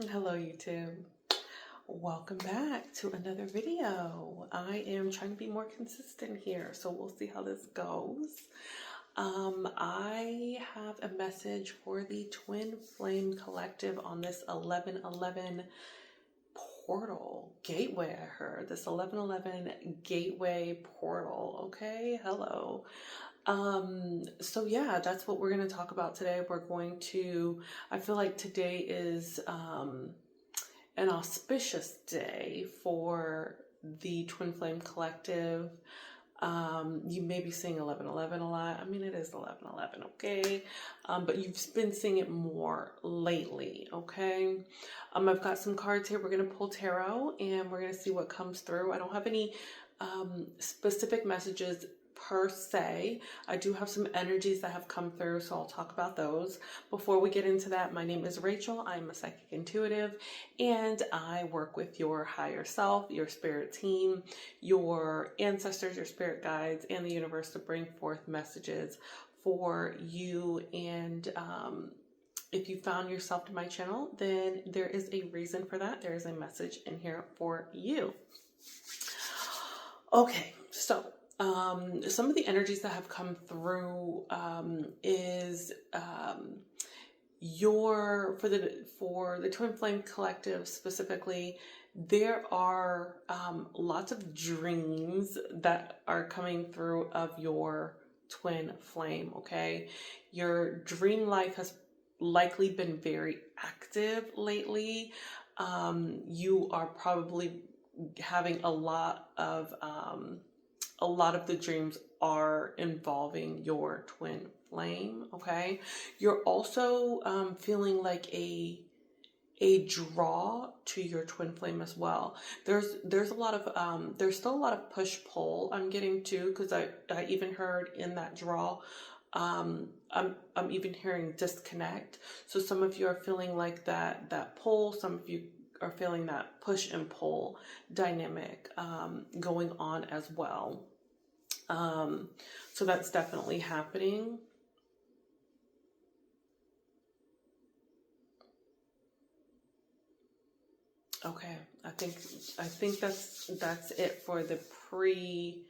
Hello YouTube. Welcome back to another video. I am trying to be more consistent here, so we'll see how this goes. I have a message for the Twin Flame Collective on this 1111 portal gateway. I heard this 1111 gateway portal. Okay, hello. So yeah, that's what we're going to talk about today. I feel like today is an auspicious day for the Twin Flame Collective. You may be seeing 1111 a lot. I mean, it is 1111, okay? But you've been seeing it more lately, okay? I've got some cards here. We're going to pull tarot and we're going to see what comes through. I don't have any specific messages per se. I do have some energies that have come through, so I'll talk about those. Before we get into that, my name is Rachel. I'm a psychic intuitive, and I work with your higher self, your spirit team, your ancestors, your spirit guides, and the universe to bring forth messages for you. And if you found yourself to my channel, then there is a reason for that. There is a message in here for you. Okay, so some of the energies that have come through is for the Twin Flame Collective specifically. There are lots of dreams that are coming through of your twin flame. Okay, your dream life has likely been very active lately. You are probably having a lot of the dreams are involving your twin flame. Okay, you're also feeling like a draw to your twin flame as well. There's a lot of there's still a lot of push pull I'm getting too, because I even heard in that draw I'm even hearing disconnect. So some of you are feeling like that pull. Some of you are feeling that push and pull dynamic going on as well. So that's definitely happening. Okay, I think that's it for the pre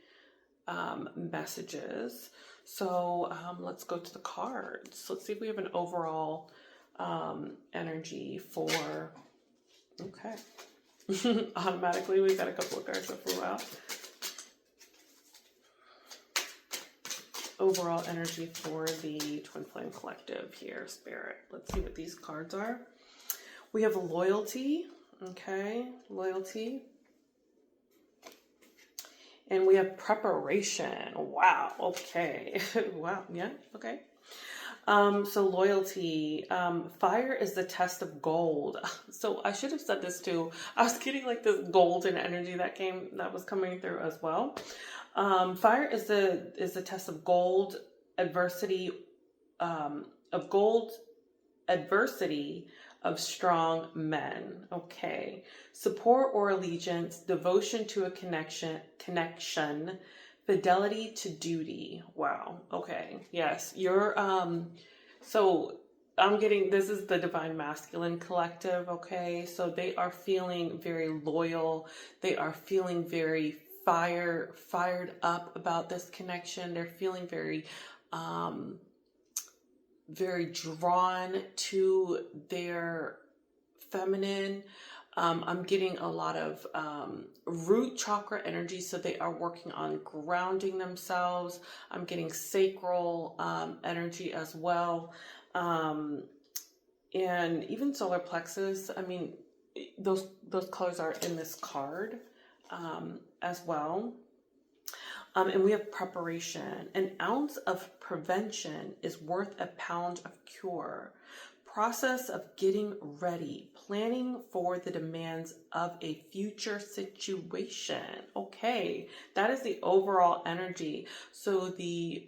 messages. So let's go to the cards. Let's see if we have an overall energy for. Okay. Automatically, we got a couple of cards that flew out. Overall energy for the Twin Flame Collective here, Spirit. Let's see what these cards are. We have loyalty. Okay, loyalty. And we have preparation. Wow. Okay. Wow. Yeah. Okay. So loyalty, fire is the test of gold. So I should have said this too. I was getting like this golden energy that was coming through as well. Fire is the test of gold, adversity, of strong men. Okay. Support or allegiance, devotion to a connection, fidelity to duty. Wow. Okay. Yes. You're, so I'm getting, this is the Divine Masculine Collective. Okay. So they are feeling very loyal. They are feeling very fired up about this connection. They're feeling very drawn to their feminine. I'm getting a lot of root chakra energy, so they are working on grounding themselves. I'm getting sacral energy as well, and even solar plexus. I mean, those colors are in this card as well. And we have preparation. An ounce of prevention is worth a pound of cure. Process of getting ready, planning for the demands of a future situation. Okay, that is the overall energy. So the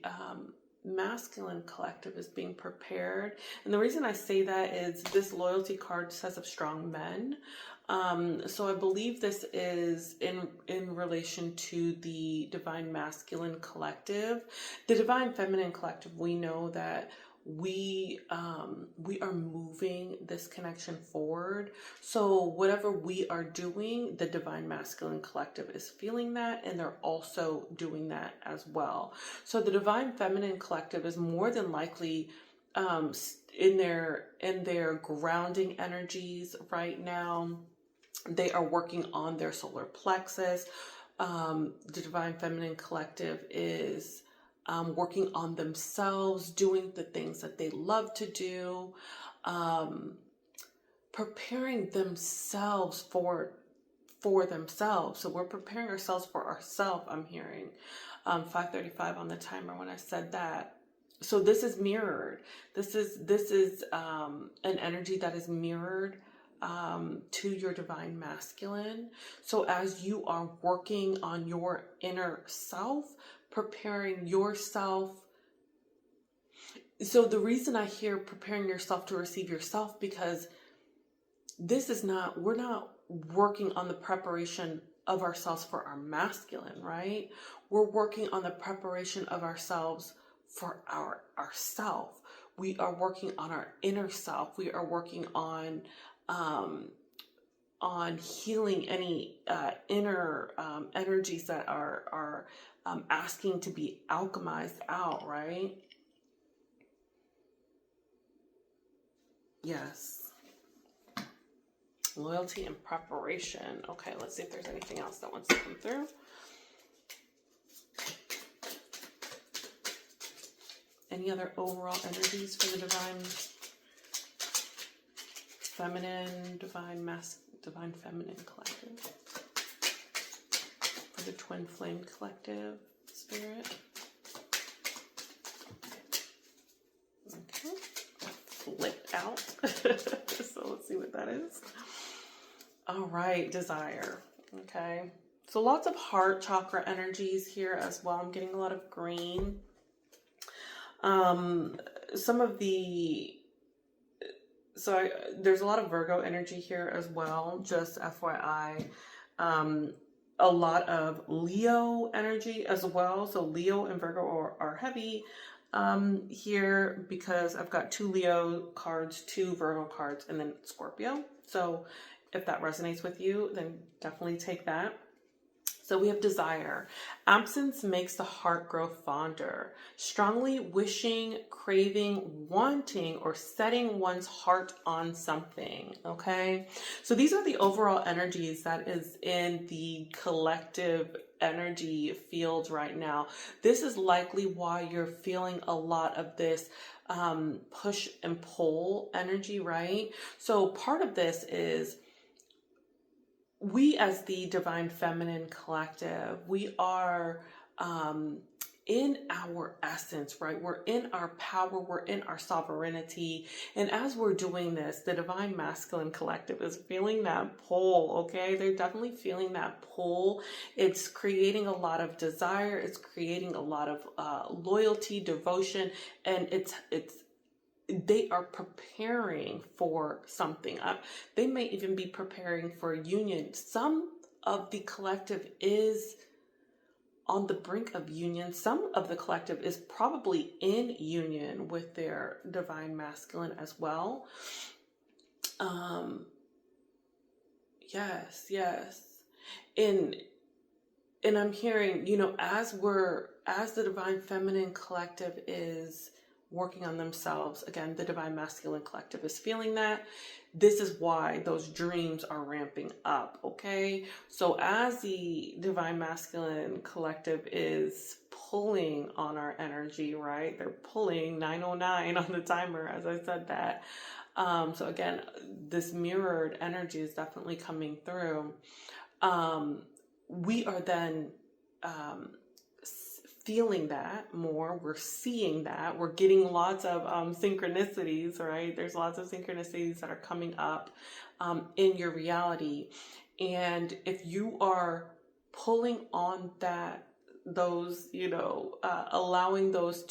masculine collective is being prepared. And the reason I say that is this loyalty card says of strong men. So I believe this is in relation to the Divine Masculine Collective. The Divine Feminine Collective, we know that we are moving this connection forward. So whatever we are doing, the Divine Masculine Collective is feeling that, and they're also doing that as well. So the Divine Feminine Collective is more than likely in their grounding energies right now. They are working on their solar plexus. The Divine Feminine Collective is working on themselves, doing the things that they love to do, preparing themselves for themselves. So we're preparing ourselves for ourselves. I'm hearing 5:35 on the timer when I said that. So this is mirrored. This is an energy that is mirrored to your Divine Masculine. So as you are working on your inner self, preparing yourself. So the reason I hear preparing yourself to receive yourself, because we're not working on the preparation of ourselves for our masculine, right? We're working on the preparation of ourselves for ourself. We are working on our inner self. We are working on healing any inner energies that are asking to be alchemized out, right? Yes. Loyalty and preparation. Okay, let's see if there's anything else that wants to come through. Any other overall energies for the Divine Feminine, Divine Feminine Collective? For the Twin Flame Collective Spirit. Okay. Flipped out. So let's see what that is. All right, desire. Okay. So lots of heart chakra energies here as well. I'm getting a lot of green. Some of the, there's a lot of Virgo energy here as well, just FYI. A lot of Leo energy as well. So Leo and Virgo are heavy here, because I've got 2 Leo cards, 2 Virgo cards, and then Scorpio. So if that resonates with you, then definitely take that. So we have desire. Absence makes the heart grow fonder. Strongly wishing, craving, wanting, or setting one's heart on something. Okay. So these are the overall energies that is in the collective energy field right now. This is likely why you're feeling a lot of this push and pull energy, right? So part of this is, we as the Divine Feminine Collective, we are in our essence, right? We're in our power, we're in our sovereignty. And as we're doing this, the Divine Masculine Collective is feeling that pull, okay? They're definitely feeling that pull. It's creating a lot of desire. It's creating a lot of loyalty, devotion, and they are preparing for something. They may even be preparing for a union. Some of the collective is on the brink of union. Some of the collective is probably in union with their Divine Masculine as well. Yes. And I'm hearing, as the Divine Feminine Collective is working on themselves, again, the Divine Masculine Collective is feeling that. This is why those dreams are ramping up, okay? So as the Divine Masculine Collective is pulling on our energy, right? They're pulling 9:09 on the timer, as I said that. So again, this mirrored energy is definitely coming through. We are then feeling that more. We're seeing that. We're getting lots of synchronicities, right? There's lots of synchronicities that are coming up in your reality. And if you are pulling on those, allowing those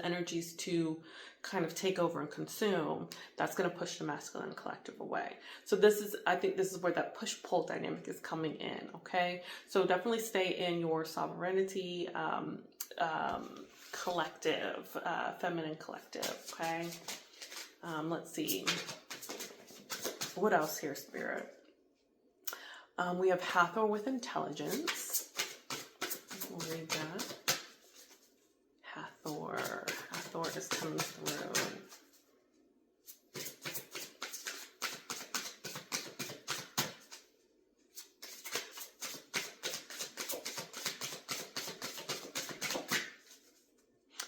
energies to kind of take over and consume, that's going to push the masculine collective away. So I think this is where that push-pull dynamic is coming in, okay? So definitely stay in your sovereignty, collective, feminine collective, okay? Let's see. What else here, Spirit? We have Hathor with intelligence. We'll read that. Hathor is coming through.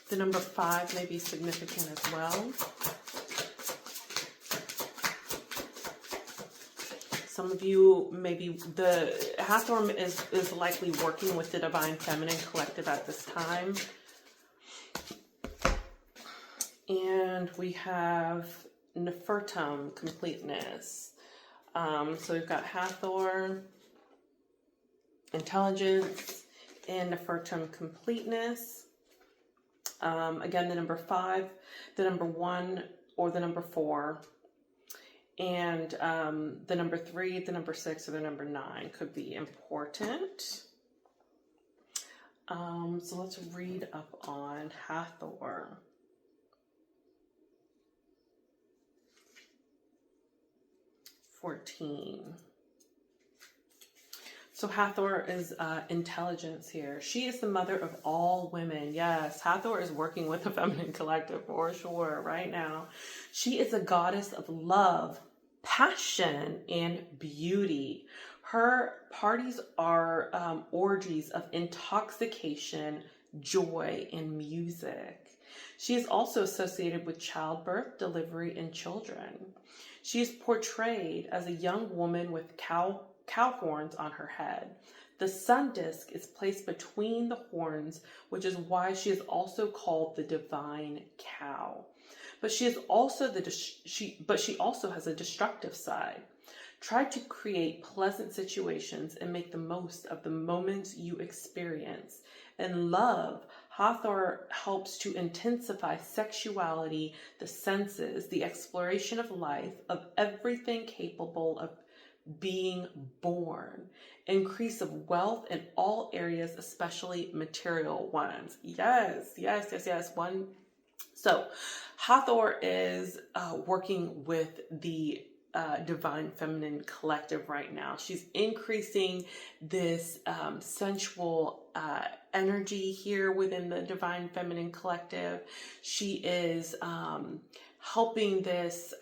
The number 5 may be significant as well. Some of you, maybe the Hathor is likely working with the Divine Feminine Collective at this time. And we have Nefertum, completeness. So we've got Hathor, intelligence, and Nefertum, completeness. Again, the number 5, the number 1, or the number 4. And the number 3, the number 6, or the number 9 could be important. So let's read up on Hathor. So Hathor is intelligence here. She is the mother of all women. Yes, Hathor is working with the feminine collective for sure right now. She is a goddess of love, passion, and beauty. Her parties are orgies of intoxication, joy, and music. She is also associated with childbirth, delivery, and children. She is portrayed as a young woman with cow horns on her head. The sun disk is placed between the horns, which is why she is also called the divine cow. But she also has a destructive side. Try to create pleasant situations and make the most of the moments you experience. In love, Hathor helps to intensify sexuality, the senses, the exploration of life, of everything capable of being born. Increase of wealth in all areas, especially material ones. Yes. So Hathor is working with the Divine Feminine Collective right now. She's increasing this sensual energy here within the Divine Feminine Collective. She is helping us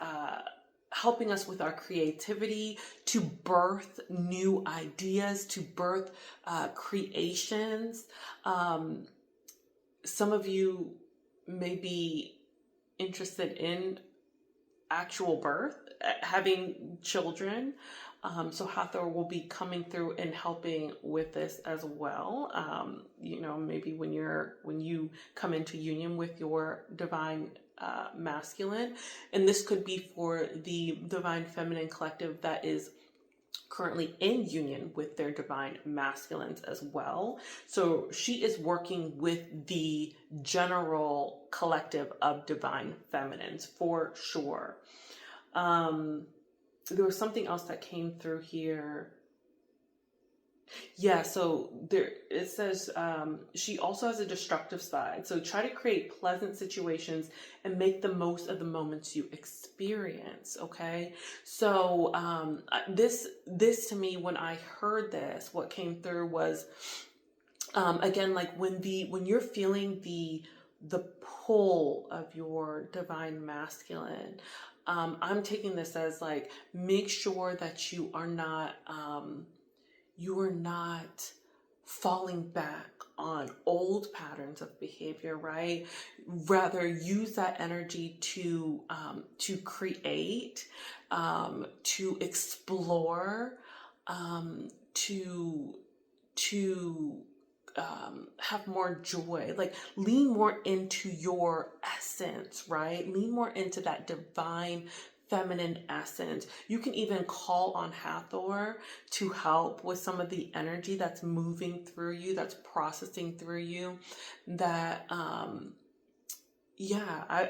with our creativity to birth new ideas, to birth creations. Some of you may be interested in actual birth, having children. So Hathor will be coming through and helping with this as well. Maybe when you come into union with your divine masculine, and this could be for the Divine Feminine Collective that is currently in union with their divine masculines as well. So she is working with the general collective of divine feminines for sure. There was something else that came through here. Yeah, so it says she also has a destructive side. So try to create pleasant situations and make the most of the moments you experience, okay? So this to me, when I heard this, what came through was, again, like when you're feeling the pull of your divine masculine, I'm taking this as like, make sure that you are not falling back on old patterns of behavior, right? Rather use that energy to create, to explore, to have more joy, like lean more into your essence, right? Lean more into that divine feminine essence. You can even call on Hathor to help with some of the energy that's moving through you, that's processing through you. That, I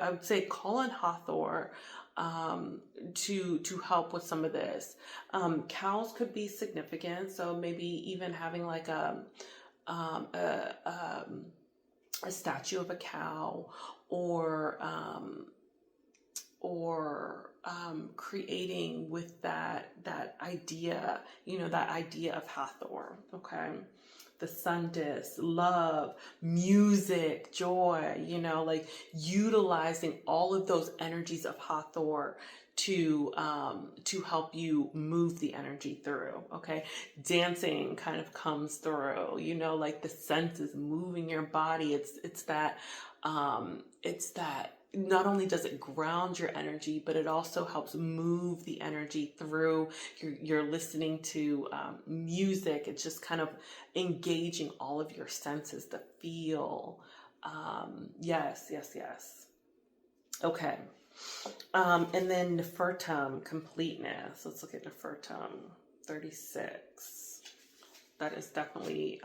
would say call on Hathor to help with some of this. Cows could be significant, so maybe even having like a statue of a cow, or creating with that idea, that idea of Hathor. Okay, the sun disk, love, music, joy, like utilizing all of those energies of Hathor to help you move the energy through. Okay, dancing kind of comes through, like the senses, moving your body. It's that not only does it ground your energy, but it also helps move the energy through. You're listening to music. It's just kind of engaging all of your senses, the feel. Yes. Okay. And then Nefertum, completeness. Let's look at Nefertum 36. That is definitely,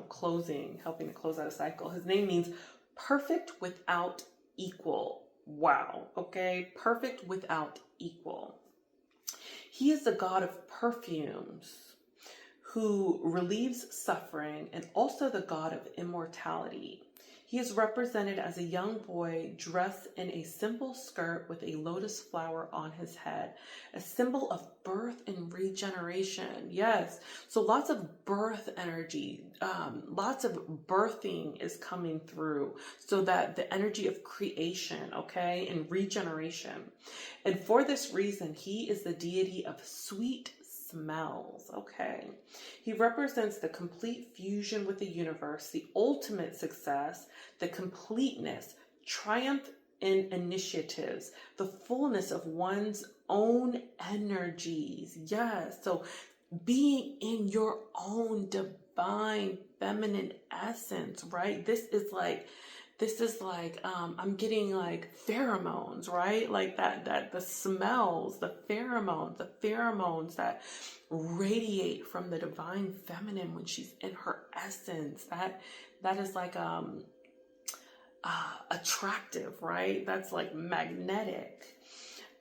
closing, helping to close out a cycle. His name means perfect without equal. Wow. Okay. Perfect without equal. He is the god of perfumes who relieves suffering and also the god of immortality. He is represented as a young boy dressed in a simple skirt with a lotus flower on his head, a symbol of birth and regeneration. Yes, so lots of birth energy, lots of birthing is coming through, so that the energy of creation, okay, and regeneration. And for this reason, he is the deity of sweet smells. Okay, he represents the complete fusion with the universe, the ultimate success, the completeness, triumph in initiatives, the fullness of one's own energies. Yes, so being in your own divine feminine essence, right? This is like I'm getting like pheromones, right? Like that the smells, the pheromones that radiate from the divine feminine when she's in her essence. That is like attractive, right? That's like magnetic.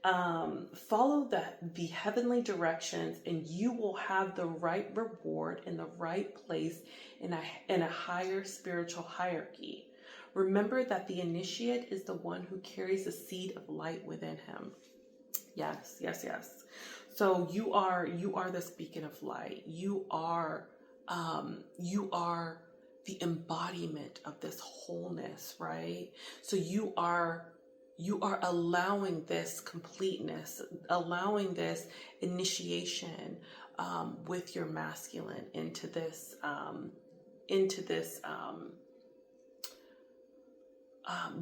Follow the heavenly directions and you will have the right reward in the right place in a higher spiritual hierarchy. Remember that the initiate is the one who carries the seed of light within him. Yes. So you are this beacon of light. You are the embodiment of this wholeness, right? So you are allowing this completeness, allowing this initiation with your masculine into this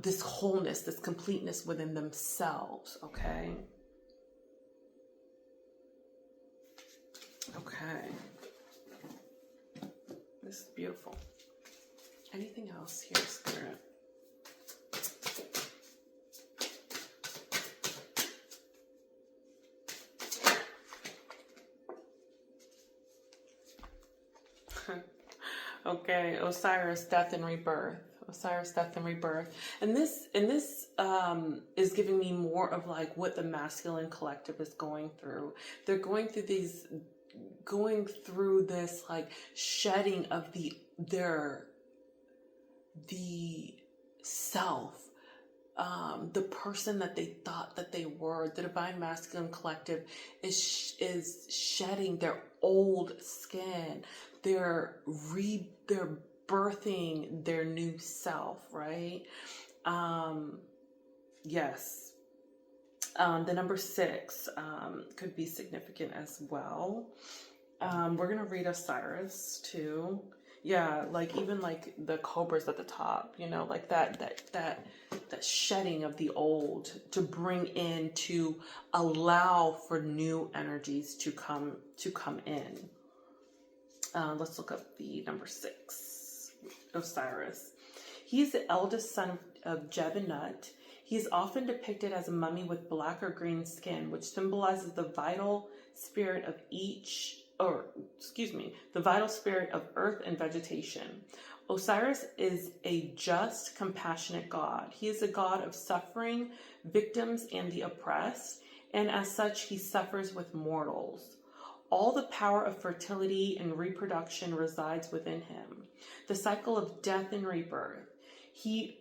this wholeness, this completeness within themselves. Okay. This is beautiful. Anything else here, Spirit? Okay, Osiris, death and rebirth. And this is giving me more of like what the masculine collective is going through. They're going through this like shedding of the self, the person that they thought that they were. The divine masculine collective is shedding their old skin. They're birthing their new self, right? Yes. The number 6 could be significant as well. We're gonna read Osiris too. Yeah, like even like the cobras at the top, like that shedding of the old to bring in, to allow for new energies to come in. Let's look up the number 6, Osiris. He is the eldest son of Jebunut. He is often depicted as a mummy with black or green skin, which symbolizes the vital spirit of the vital spirit of earth and vegetation. Osiris is a just, compassionate god. He is a god of suffering, victims, and the oppressed, and as such, he suffers with mortals. All the power of fertility and reproduction resides within him. The cycle of death and rebirth. He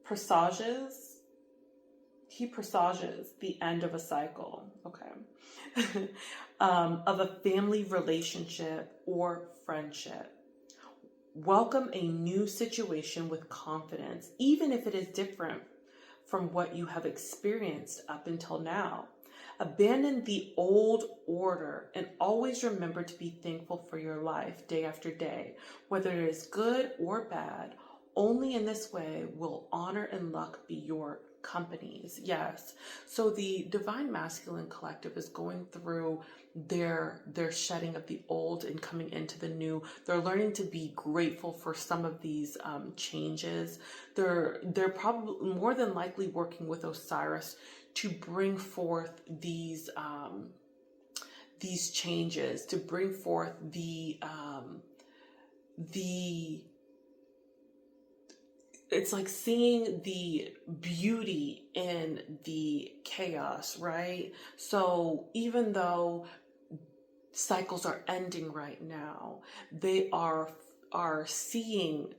presages the end of a cycle, okay, of a family relationship or friendship. Welcome a new situation with confidence, even if it is different from what you have experienced up until now. Abandon the old order and always remember to be thankful for your life day after day, whether it is good or bad. Only in this way will honor and luck be your companies. Yes. So the Divine Masculine Collective is going through their shedding of the old and coming into the new. They're learning to be grateful for some of these changes. They're probably more than likely working with Osiris to bring forth these changes, to bring forth the it's like seeing the beauty in the chaos, right? So even though cycles are ending right now, they are seeing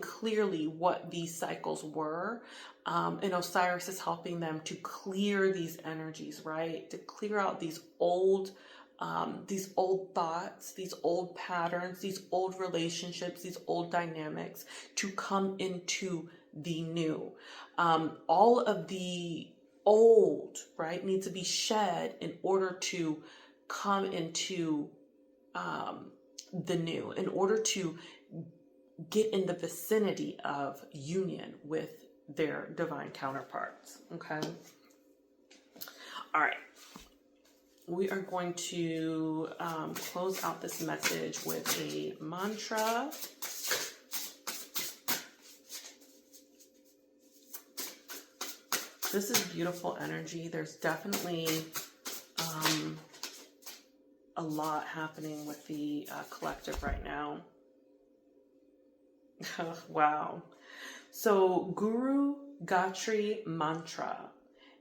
clearly what these cycles were, and Osiris is helping them to clear these energies, right? To clear out these old thoughts, these old patterns, these old relationships, these old dynamics, to come into the new. All of the old, right, needs to be shed in order to come into the new, in order to get in the vicinity of union with their divine counterparts. Okay. All right. We are going to close out this message with a mantra. This is beautiful energy. There's definitely a lot happening with the collective right now. Wow. So Guru Gayatri Mantra,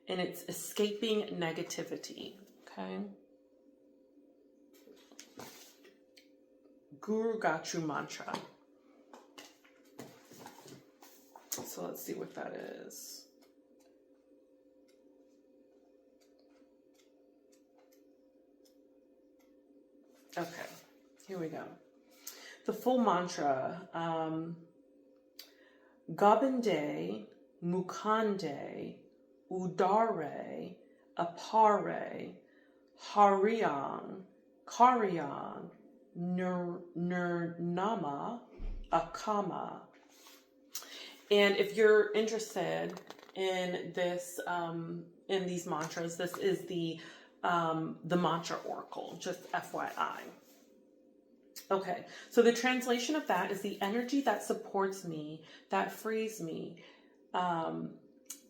and it's escaping negativity. Okay. Guru Gayatri Mantra. So let's see what that is. Okay, here we go. The full mantra, Gobinde, Mukande, Udare, Apare, Haryang, Karyang, Nirnama, Akama. And if you're interested in this, in these mantras, this is the mantra oracle, just FYI. Okay, so the translation of that is the energy that supports me, that frees me,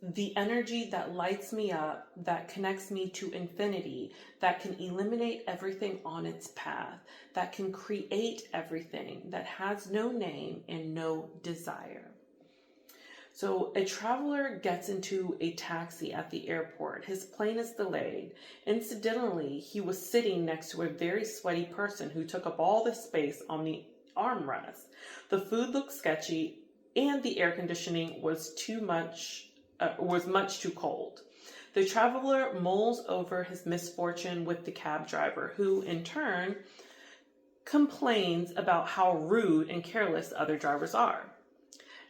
the energy that lights me up, that connects me to infinity, that can eliminate everything on its path, that can create everything, that has no name and no desire. So a traveler gets into a taxi at the airport. His plane is delayed. Incidentally, he was sitting next to a very sweaty person who took up all the space on the armrest. The food looked sketchy, and the air conditioning was much too cold. The traveler mulls over his misfortune with the cab driver, who in turn complains about how rude and careless other drivers are.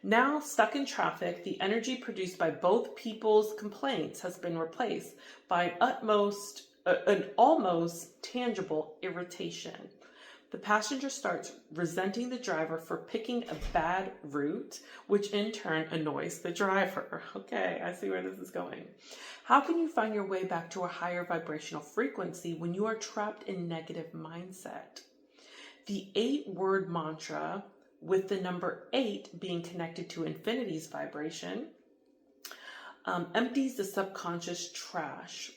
Now stuck in traffic, the energy produced by both people's complaints has been replaced by an almost tangible irritation. The passenger starts resenting the driver for picking a bad route, which in turn annoys the driver. Okay, I see where this is going. How can you find your way back to a higher vibrational frequency when you are trapped in negative mindset? The 8-word mantra, with the number 8 being connected to infinity's vibration, empties the subconscious trash.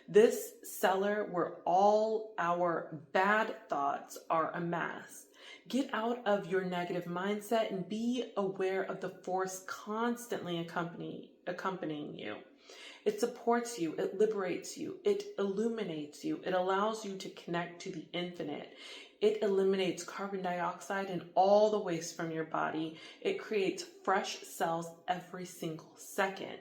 This cellar where all our bad thoughts are amassed. Get out of your negative mindset and be aware of the force constantly accompanying you. It supports you, it liberates you, it illuminates you, it allows you to connect to the infinite. It eliminates carbon dioxide and all the waste from your body. It creates fresh cells every single second.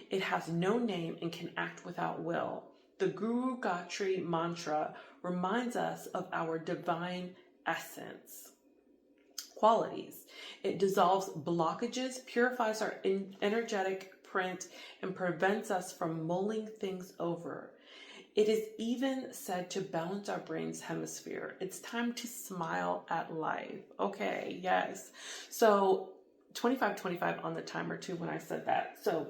It has no name and can act without will. The Guru Gayatri mantra reminds us of our divine essence qualities. It dissolves blockages, purifies our energetic print, and prevents us from mulling things over. It is even said to balance our brain's hemisphere. It's time to smile at life. Okay, yes. So 25 on the timer too when I said that. So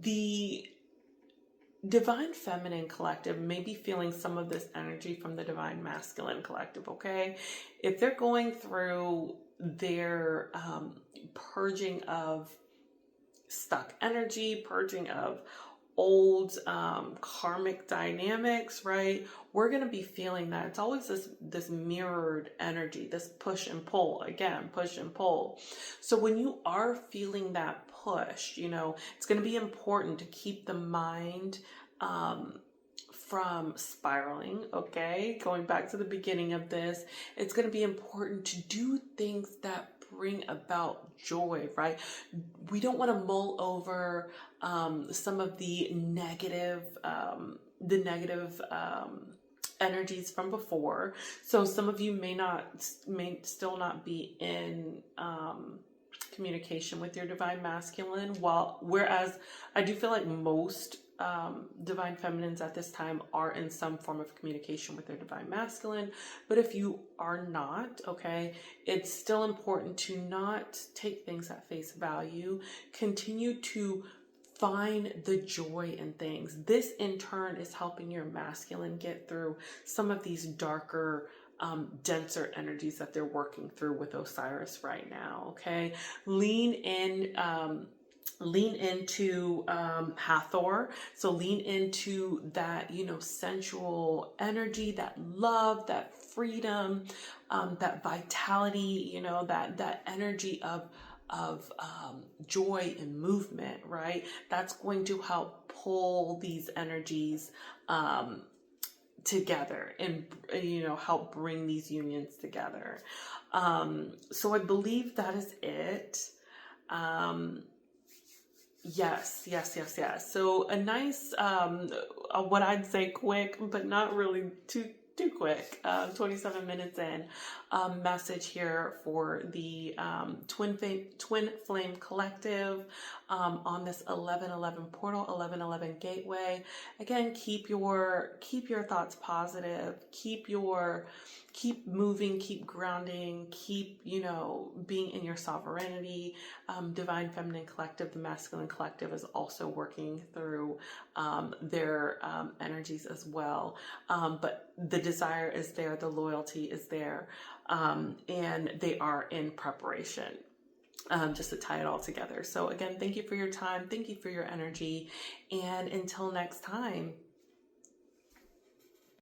the Divine Feminine Collective may be feeling some of this energy from the Divine Masculine Collective, okay? If they're going through their purging of stuck energy, purging of old karmic dynamics, right? We're going to be feeling that. It's always this mirrored energy, this push and pull, again, push and pull. So when you are feeling that push, it's going to be important to keep the mind from spiraling, okay? Going back to the beginning of this, it's going to be important to do things that bring about joy, right? We don't want to mull over some of the negative energies from before. So some of you may still not be in communication with your divine masculine, whereas I do feel like most divine feminines at this time are in some form of communication with their divine masculine. But if you are not, okay, it's still important to not take things at face value. Continue to find the joy in things. This in turn is helping your masculine get through some of these darker, denser energies that they're working through with Osiris right now. Okay, lean into Hathor. So lean into that, sensual energy, that love, that freedom, that vitality, that energy of joy and movement, right? That's going to help pull these energies together and help bring these unions together. So I believe that is it. Yes. So a nice, what I'd say quick, but not really too quick, 27 minutes in, message here for the Twin Flame Collective on this 1111 portal, 1111 gateway. Again, keep your thoughts positive, keep moving, keep grounding, keep, being in your sovereignty. Divine Feminine Collective, the Masculine Collective, is also working through their energies as well. But the desire is there, the loyalty is there, and they are in preparation. Just to tie it all together. So again, thank you for your time. Thank you for your energy. And until next time,